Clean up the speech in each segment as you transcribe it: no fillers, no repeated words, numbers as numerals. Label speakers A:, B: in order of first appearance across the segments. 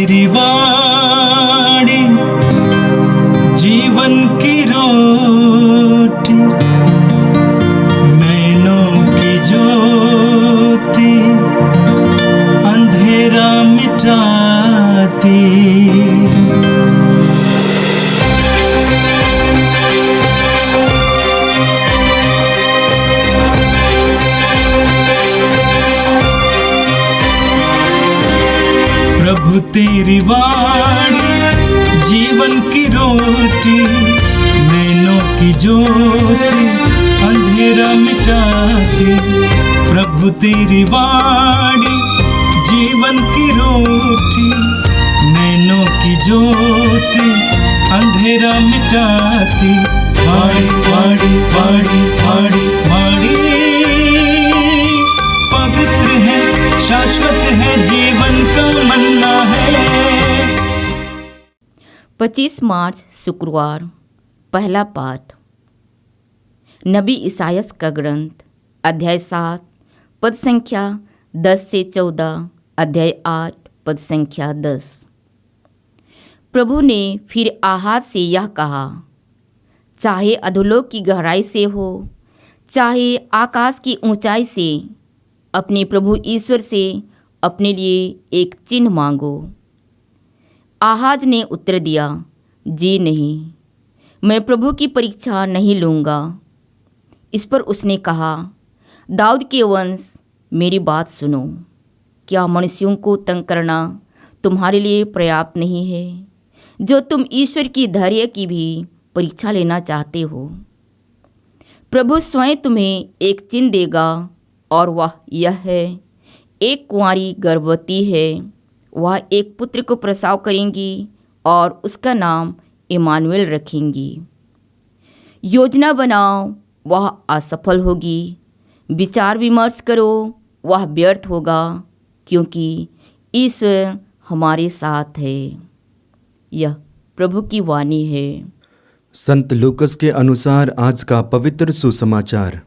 A: तेरी वाणी जीवन की रोटी, नैनों की ज्योति अंधेरा मिटाती। प्रभु तेरी वाणी जीवन की रोटी, नैनों की ज्योति अंधेरा मिटाती। प्रभु तेरी वाणी जीवन की रोटी, नैनों की ज्योति अंधेरा मिटाती। वाणी वाणी वाणी वाणी वाणी पवित्र है, शाश्वत है, जीवन का मन्ना है।
B: 25 मार्च शुक्रवार। पहला पाठ नबी इसायास का ग्रंथ, अध्याय 7 पद संख्या 10 से 14, अध्याय 8 पद संख्या 10। प्रभु ने फिर आहाज से यह कहा, चाहे अधोलोक की गहराई से हो, चाहे आकाश की ऊंचाई से, अपने प्रभु ईश्वर से अपने लिए एक चिन्ह मांगो। आहाज ने उत्तर दिया, जी नहीं, मैं प्रभु की परीक्षा नहीं लूँगा। इस पर उसने कहा, दाऊद के वंश, मेरी बात सुनो। क्या मनुष्यों को तंग करना तुम्हारे लिए पर्याप्त नहीं है, जो तुम ईश्वर की धैर्य की भी परीक्षा लेना चाहते हो? प्रभु स्वयं तुम्हें एक चिन्ह देगा, और वह यह है, एक कुंवारी गर्भवती है, वह एक पुत्र को प्रसव करेंगी और उसका नाम इमानुएल रखेंगी। योजना बनाओ, वह असफल होगी, विचार विमर्श करो, वह व्यर्थ होगा, क्योंकि ईश्वर हमारे साथ है। यह प्रभु की वाणी है।
C: संत लूकस के अनुसार आज का पवित्र सुसमाचार,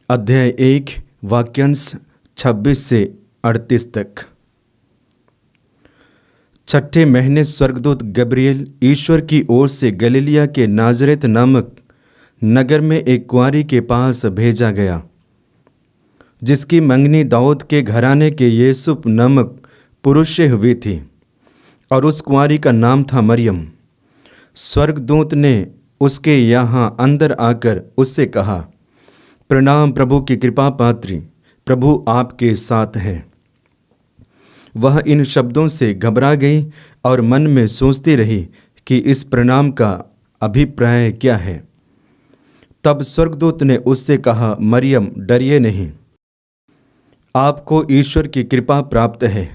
C: अध्याय 1 वाक्यांश 26 से 38 तक। छठे महीने स्वर्गदूत गब्रिएल ईश्वर की ओर से गलीलिया के नाजरेत नामक नगर में एक कुंवारी के पास भेजा गया, जिसकी मंगनी दाऊद के घराने के यूसुफ नामक पुरुष से हुई थी, और उस कुंवारी का नाम था मरियम। स्वर्गदूत ने उसके यहाँ अंदर आकर उससे कहा, प्रणाम प्रभु की कृपा पात्री, प्रभु आपके साथ हैं। वह इन शब्दों से घबरा गई और मन में सोचती रही कि इस प्रणाम का अभिप्राय क्या है। तब स्वर्गदूत ने उससे कहा, मरियम, डरिए नहीं, आपको ईश्वर की कृपा प्राप्त है।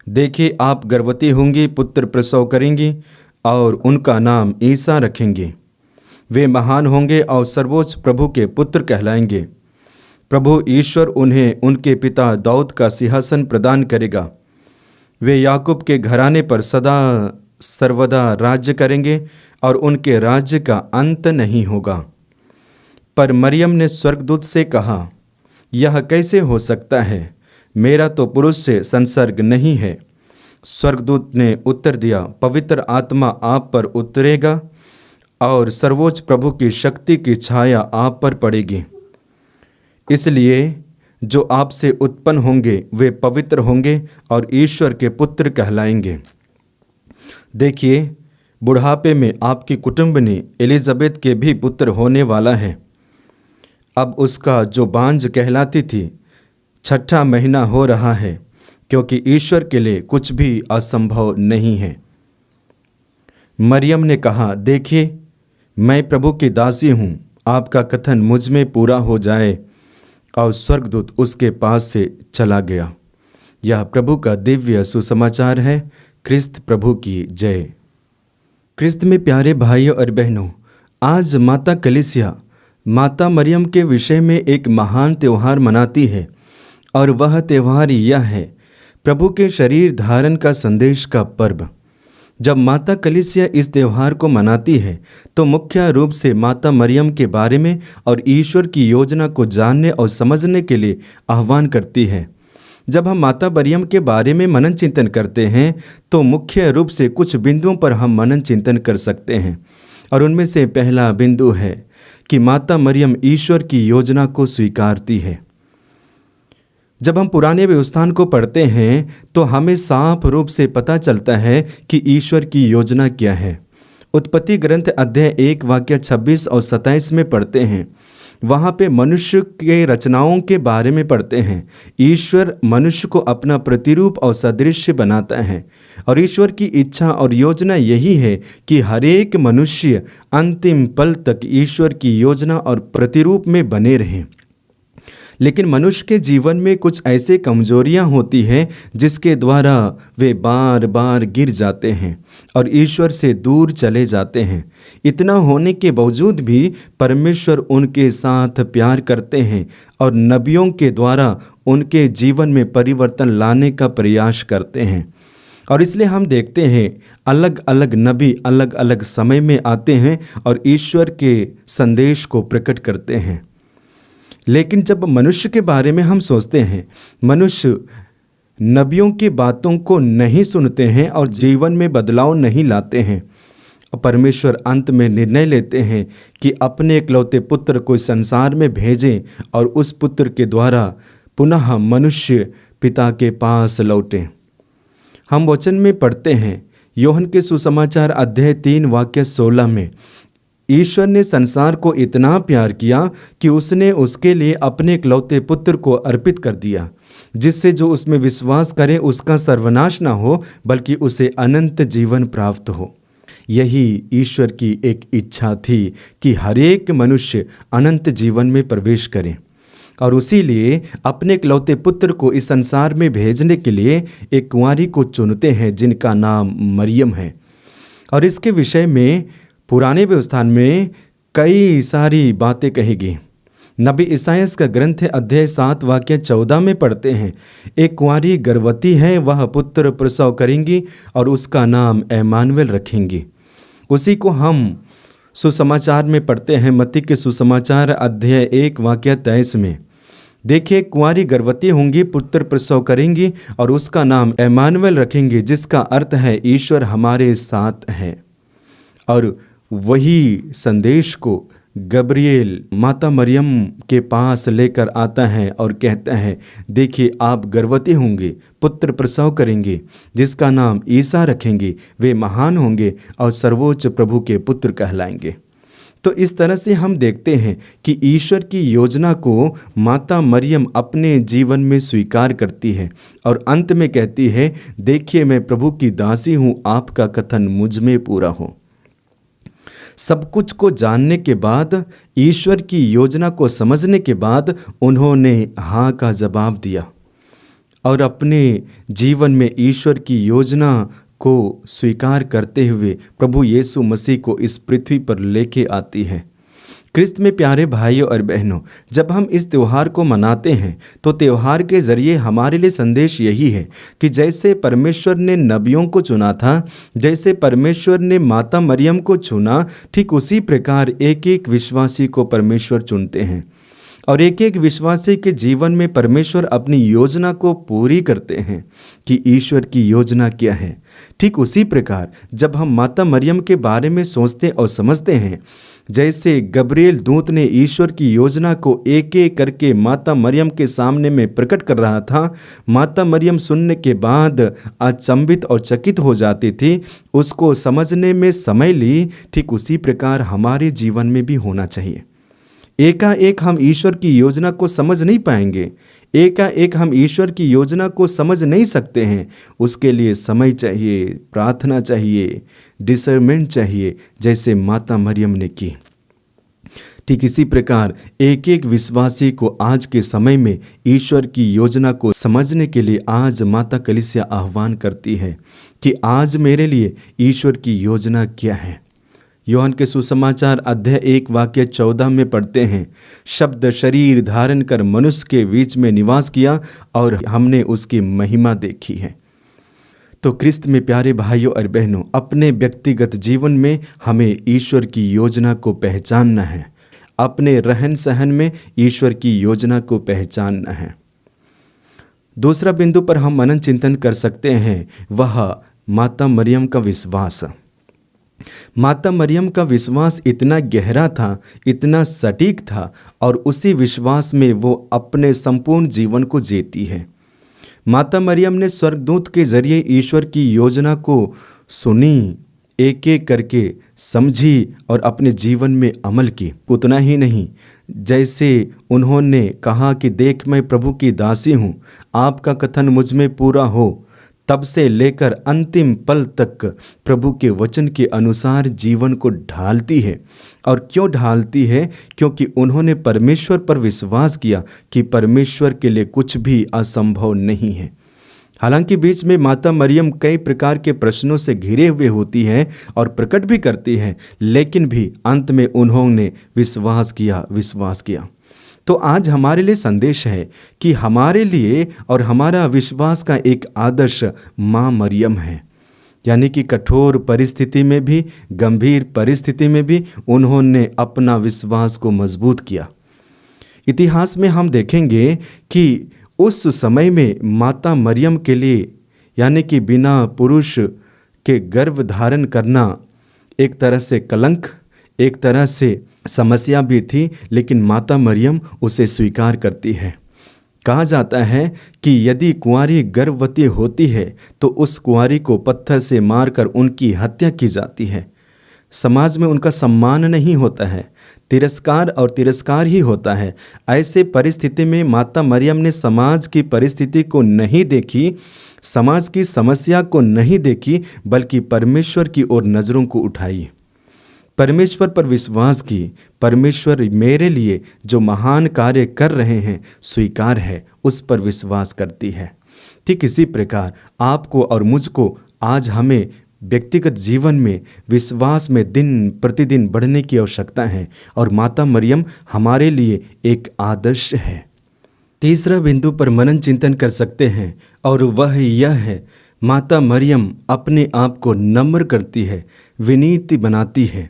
C: देखिए, आप गर्भवती होंगी, पुत्र प्रसव करेंगी और उनका नाम ईसा रखेंगे। वे महान होंगे और सर्वोच्च प्रभु के पुत्र कहलाएंगे। प्रभु ईश्वर उन्हें उनके पिता दाऊद का सिंहासन प्रदान करेगा। वे याकूब के घराने पर सदा सर्वदा राज्य करेंगे और उनके राज्य का अंत नहीं होगा। पर मरियम ने स्वर्गदूत से कहा, यह कैसे हो सकता है? मेरा तो पुरुष से संसर्ग नहीं है। स्वर्गदूत ने उत्तर दिया, पवित्र आत्मा आप पर उतरेगा और सर्वोच्च प्रभु की शक्ति की छाया आप पर पड़ेगी। इसलिए जो आपसे उत्पन्न होंगे वे पवित्र होंगे और ईश्वर के पुत्र कहलाएंगे। देखिए, बुढ़ापे में आपकी कुटुंबनी एलिजाबेथ के भी पुत्र होने वाला है। अब उसका जो बांझ कहलाती थी, 6ठा महीना हो रहा है, क्योंकि ईश्वर के लिए कुछ भी असंभव नहीं है। मरियम ने कहा, देखिए, मैं प्रभु की दासी हूँ, आपका कथन मुझ में पूरा हो जाए। और स्वर्गदूत उसके पास से चला गया। यह प्रभु का दिव्य सुसमाचार है। क्रिस्त प्रभु की जय। क्रिस्त में प्यारे भाइयों और बहनों, आज माता कलीसिया माता मरियम के विषय में एक महान त्यौहार मनाती है, और वह त्यौहार यह है, प्रभु के शरीर धारण का संदेश का पर्व। जब माता कलीसिया इस त्यौहार को मनाती है तो मुख्य रूप से माता मरियम के बारे में और ईश्वर की योजना को जानने और समझने के लिए आह्वान करती है। जब हम माता मरियम के बारे में मनन चिंतन करते हैं तो मुख्य रूप से कुछ बिंदुओं पर हम मनन चिंतन कर सकते हैं। और उनमें से पहला बिंदु है कि माता मरियम ईश्वर की योजना को स्वीकारती है। जब हम पुराने व्यवस्थान को पढ़ते हैं तो हमें साफ रूप से पता चलता है कि ईश्वर की योजना क्या है। उत्पत्ति ग्रंथ अध्याय 1 वाक्य 26 और 27 में पढ़ते हैं। वहाँ पे मनुष्य के रचनाओं के बारे में पढ़ते हैं। ईश्वर मनुष्य को अपना प्रतिरूप और सदृश्य बनाता है और ईश्वर की इच्छा और योजना यही है कि हर एक मनुष्य अंतिम पल तक ईश्वर की योजना और प्रतिरूप में बने रहें। लेकिन मनुष्य के जीवन में कुछ ऐसे कमजोरियां होती हैं जिसके द्वारा वे बार बार गिर जाते हैं और ईश्वर से दूर चले जाते हैं। इतना होने के बावजूद भी परमेश्वर उनके साथ प्यार करते हैं और नबियों के द्वारा उनके जीवन में परिवर्तन लाने का प्रयास करते हैं। और इसलिए हम देखते हैं अलग अलग नबी अलग अलग समय में आते हैं और ईश्वर के संदेश को प्रकट करते हैं। लेकिन जब मनुष्य के बारे में हम सोचते हैं, मनुष्य नबियों की बातों को नहीं सुनते हैं और जीवन में बदलाव नहीं लाते हैं। परमेश्वर अंत में निर्णय लेते हैं कि अपने इकलौते पुत्र को संसार में भेजें और उस पुत्र के द्वारा पुनः मनुष्य पिता के पास लौटें। हम वचन में पढ़ते हैं यूहन्ना के सुसमाचार अध्याय 3 वाक्य 16 में, ईश्वर ने संसार को इतना प्यार किया कि उसने उसके लिए अपने इकलौते पुत्र को अर्पित कर दिया, जिससे जो उसमें विश्वास करे उसका सर्वनाश ना हो बल्कि उसे अनंत जीवन प्राप्त हो। यही ईश्वर की एक इच्छा थी कि हर एक मनुष्य अनंत जीवन में प्रवेश करे और उसीलिए अपने इकलौते पुत्र को इस संसार में भेजने के लिए एक कुंवारी को चुनते हैं जिनका नाम मरियम है। और इसके विषय में पुराने व्यवस्थान में कई सारी बातें कही गई। नबी इसायास का ग्रंथ अध्याय 7 वाक्य 14 में पढ़ते हैं, एक कुंवारी गर्भवती है, वह पुत्र प्रसव करेंगी और उसका नाम इम्मानुएल रखेंगी। उसी को हम सुसमाचार में पढ़ते हैं, मत्ती के सुसमाचार अध्याय 1 वाक्य 23 में, देखिए कुंवारी गर्भवती होंगी, पुत्र प्रसव करेंगी और उसका नाम इम्मानुएल रखेंगे, जिसका अर्थ है ईश्वर हमारे साथ है। और वही संदेश को गब्रिएल माता मरियम के पास लेकर आता है और कहता है, देखिए आप गर्भवती होंगे, पुत्र प्रसव करेंगे, जिसका नाम ईसा रखेंगे, वे महान होंगे और सर्वोच्च प्रभु के पुत्र कहलाएंगे। तो इस तरह से हम देखते हैं कि ईश्वर की योजना को माता मरियम अपने जीवन में स्वीकार करती है और अंत में कहती है, देखिए मैं प्रभु की दासी हूँ, आपका कथन मुझ में पूरा हो। सब कुछ को जानने के बाद, ईश्वर की योजना को समझने के बाद उन्होंने हाँ का जवाब दिया और अपने जीवन में ईश्वर की योजना को स्वीकार करते हुए प्रभु यीशु मसीह को इस पृथ्वी पर लेके आती है। क्रिस्त में प्यारे भाइयों और बहनों, जब हम इस त्यौहार को मनाते हैं तो त्यौहार के जरिए हमारे लिए संदेश यही है कि जैसे परमेश्वर ने नबियों को चुना था, जैसे परमेश्वर ने माता मरियम को चुना, ठीक उसी प्रकार एक एक विश्वासी को परमेश्वर चुनते हैं और एक एक विश्वासी के जीवन में परमेश्वर अपनी योजना को पूरी करते हैं कि ईश्वर की योजना क्या है। ठीक उसी प्रकार जब हम माता मरियम के बारे में सोचते और समझते हैं, जैसे गब्रिएल दूत ने ईश्वर की योजना को एक एक करके माता मरियम के सामने में प्रकट कर रहा था, माता मरियम सुनने के बाद अचंभित और चकित हो जाती थी, उसको समझने में समय ली, ठीक उसी प्रकार हमारे जीवन में भी होना चाहिए। एकाएक हम ईश्वर की योजना को समझ नहीं पाएंगे, एकाएक हम ईश्वर की योजना को समझ नहीं सकते हैं। उसके लिए समय चाहिए, प्रार्थना चाहिए, डिसर्नमेंट चाहिए, जैसे माता मरियम ने की। ठीक इसी प्रकार एक एक विश्वासी को आज के समय में ईश्वर की योजना को समझने के लिए आज माता कलीसिया आह्वान करती है कि आज मेरे लिए ईश्वर की योजना क्या है। यूहन्ना के सुसमाचार अध्याय 1 वाक्य 14 में पढ़ते हैं, शब्द शरीर धारण कर मनुष्य के बीच में निवास किया और हमने उसकी महिमा देखी है। तो क्रिस्त में प्यारे भाइयों और बहनों, अपने व्यक्तिगत जीवन में हमें ईश्वर की योजना को पहचानना है, अपने रहन सहन में ईश्वर की योजना को पहचानना है। दूसरा बिंदु पर हम मनन चिंतन कर सकते हैं, वह माता मरियम का विश्वास। माता मरियम का विश्वास इतना गहरा था, इतना सटीक था, और उसी विश्वास में वो अपने संपूर्ण जीवन को जीती है। माता मरियम ने स्वर्गदूत के जरिए ईश्वर की योजना को सुनी, एक एक करके समझी और अपने जीवन में अमल की। उतना ही नहीं, जैसे उन्होंने कहा कि देख मैं प्रभु की दासी हूँ, आपका कथन मुझ में पूरा हो, तब से लेकर अंतिम पल तक प्रभु के वचन के अनुसार जीवन को ढालती है। और क्यों ढालती है? क्योंकि उन्होंने परमेश्वर पर विश्वास किया कि परमेश्वर के लिए कुछ भी असंभव नहीं है। हालांकि बीच में माता मरियम कई प्रकार के प्रश्नों से घिरे हुए होती है और प्रकट भी करती है, लेकिन भी अंत में उन्होंने विश्वास किया। तो आज हमारे लिए संदेश है कि हमारे लिए और हमारा विश्वास का एक आदर्श माँ मरियम है। यानी कि कठोर परिस्थिति में भी, गंभीर परिस्थिति में भी उन्होंने अपना विश्वास को मजबूत किया। इतिहास में हम देखेंगे कि उस समय में माता मरियम के लिए, यानी कि बिना पुरुष के गर्भ धारण करना एक तरह से कलंक, एक तरह से समस्या भी थी, लेकिन माता मरियम उसे स्वीकार करती है। कहा जाता है कि यदि कुंवारी गर्भवती होती है तो उस कुंवारी को पत्थर से मारकर उनकी हत्या की जाती है। समाज में उनका सम्मान नहीं होता है, तिरस्कार और तिरस्कार ही होता है। ऐसे परिस्थिति में माता मरियम ने समाज की परिस्थिति को नहीं देखी, समाज की समस्या को नहीं देखी, बल्कि परमेश्वर की ओर नज़रों को उठाई, परमेश्वर पर विश्वास की। परमेश्वर मेरे लिए जो महान कार्य कर रहे हैं स्वीकार है, उस पर विश्वास करती है। ठीक इसी प्रकार आपको और मुझको आज हमें व्यक्तिगत जीवन में विश्वास में दिन प्रतिदिन बढ़ने की आवश्यकता है, और माता मरियम हमारे लिए एक आदर्श है। तीसरा बिंदु पर मनन चिंतन कर सकते हैं, और वह यह है, माता मरियम अपने आप को नम्र करती है, विनीत बनाती है।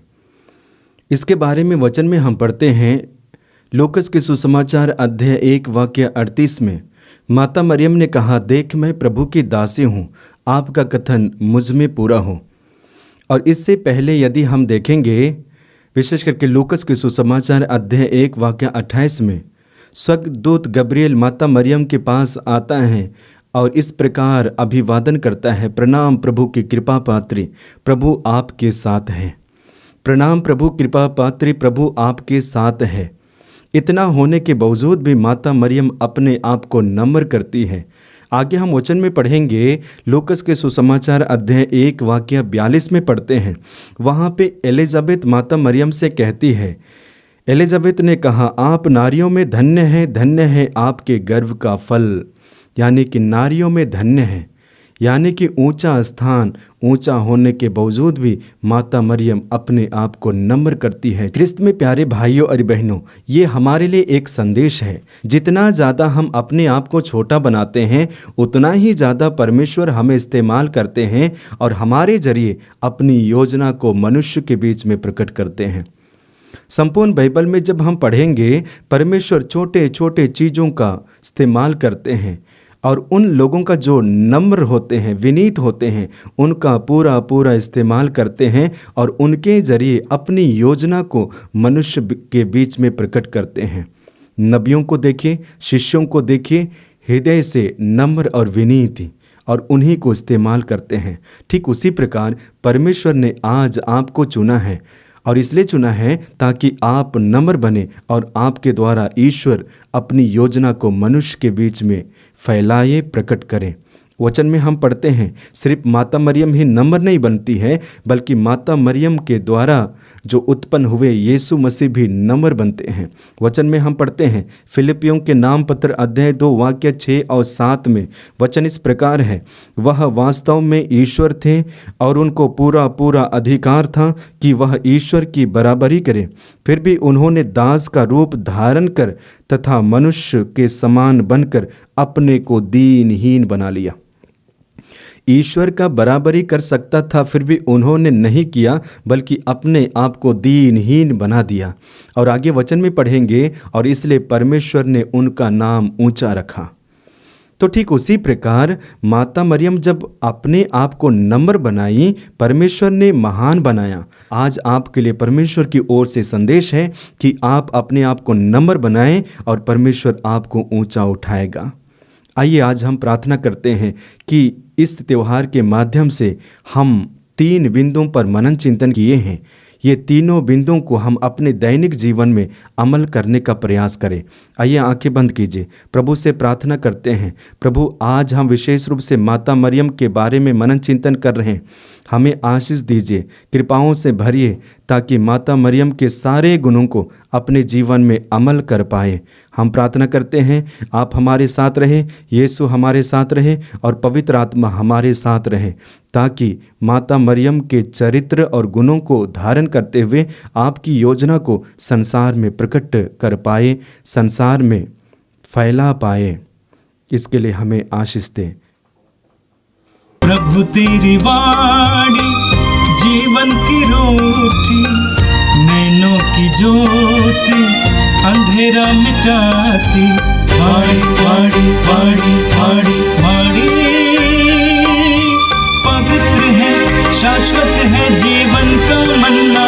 C: इसके बारे में वचन में हम पढ़ते हैं, लूकस के सुसमाचार अध्याय 1 वाक्य 38 में माता मरियम ने कहा, देख मैं प्रभु की दासी हूँ, आपका कथन मुझ में पूरा हो। और इससे पहले यदि हम देखेंगे, विशेष करके लूकस के सुसमाचार अध्याय 1 वाक्य 28 में स्वर्गदूत गब्रिएल माता मरियम के पास आता है और इस प्रकार अभिवादन करता है, प्रणाम प्रभु की कृपा पात्री, प्रभु आपके साथ है। प्रणाम प्रभु कृपा पात्री, प्रभु आपके साथ है। इतना होने के बावजूद भी माता मरियम अपने आप को नम्र करती है। आगे हम वचन में पढ़ेंगे, लूकस के सुसमाचार अध्याय 1 वाक्य 42 में पढ़ते हैं। वहाँ पे एलिजाबेथ माता मरियम से कहती है, एलिजाबेथ ने कहा, आप नारियों में धन्य है आपके गर्भ का फल। यानी कि नारियों में धन्य है, यानी कि ऊंचा स्थान, ऊंचा होने के बावजूद भी माता मरियम अपने आप को नम्र करती है। ख्रिस्त में प्यारे भाइयों और बहनों, ये हमारे लिए एक संदेश है। जितना ज़्यादा हम अपने आप को छोटा बनाते हैं, उतना ही ज़्यादा परमेश्वर हमें इस्तेमाल करते हैं और हमारे जरिए अपनी योजना को मनुष्य के बीच में प्रकट करते हैं। संपूर्ण बाइबल में जब हम पढ़ेंगे, परमेश्वर छोटे छोटे चीज़ों का इस्तेमाल करते हैं, और उन लोगों का जो नम्र होते हैं, विनीत होते हैं, उनका पूरा पूरा इस्तेमाल करते हैं और उनके जरिए अपनी योजना को मनुष्य के बीच में प्रकट करते हैं। नबियों को देखिए, शिष्यों को देखिए, हृदय से नम्र और विनीत, और उन्हीं को इस्तेमाल करते हैं। ठीक उसी प्रकार परमेश्वर ने आज आपको चुना है, और इसलिए चुना है ताकि आप नम्र बने और आपके द्वारा ईश्वर अपनी योजना को मनुष्य के बीच में फैलाए, प्रकट करें। वचन में हम पढ़ते हैं, सिर्फ माता मरियम ही नम्र नहीं बनती है, बल्कि माता मरियम के द्वारा जो उत्पन्न हुए यीशु मसीह भी नम्र बनते हैं। वचन में हम पढ़ते हैं, फिलिपियों के नाम पत्र अध्याय 2 वाक्य 6 और 7 में वचन इस प्रकार है, वह वास्तव में ईश्वर थे और उनको पूरा पूरा अधिकार था कि वह ईश्वर की बराबरी करें, फिर भी उन्होंने दास का रूप धारण कर तथा मनुष्य के समान बनकर अपने को दीनहीन बना लिया। ईश्वर का बराबरी कर सकता था, फिर भी उन्होंने नहीं किया, बल्कि अपने आप को दीनहीन बना दिया। और आगे वचन में पढ़ेंगे, और इसलिए परमेश्वर ने उनका नाम ऊंचा रखा। तो ठीक उसी प्रकार माता मरियम जब अपने आप को नम्र बनाई, परमेश्वर ने महान बनाया। आज आपके लिए परमेश्वर की ओर से संदेश है कि आप अपने आप को नम्र बनाएं और परमेश्वर आपको ऊंचा उठाएगा। आइए आज हम प्रार्थना करते हैं कि इस त्यौहार के माध्यम से हम 3 बिंदुओं पर मनन चिंतन किए हैं। ये तीनों बिंदुओं को हम अपने दैनिक जीवन में अमल करने का प्रयास करें। आइए आंखें बंद कीजिए, प्रभु से प्रार्थना करते हैं। प्रभु, आज हम विशेष रूप से माता मरियम के बारे में मनन चिंतन कर रहे हैं। हमें आशीष दीजिए, कृपाओं से भरिए, ताकि माता मरियम के सारे गुणों को अपने जीवन में अमल कर पाए। हम प्रार्थना करते हैं आप हमारे साथ रहें, यीशु हमारे साथ रहे और पवित्र आत्मा हमारे साथ रहे, ताकि माता मरियम के चरित्र और गुणों को धारण करते हुए आपकी योजना को संसार में प्रकट कर पाए, संसार में फैला पाए। इसके लिए हमें आशीष दें।
A: प्रभु तेरी वाणी जीवन की रोटी, नैनों की ज्योति अंधेरा मिटाती। वाणी वाणी वाणी वाणी वाणी पवित्र है, शाश्वत है जीवन का मन्ना।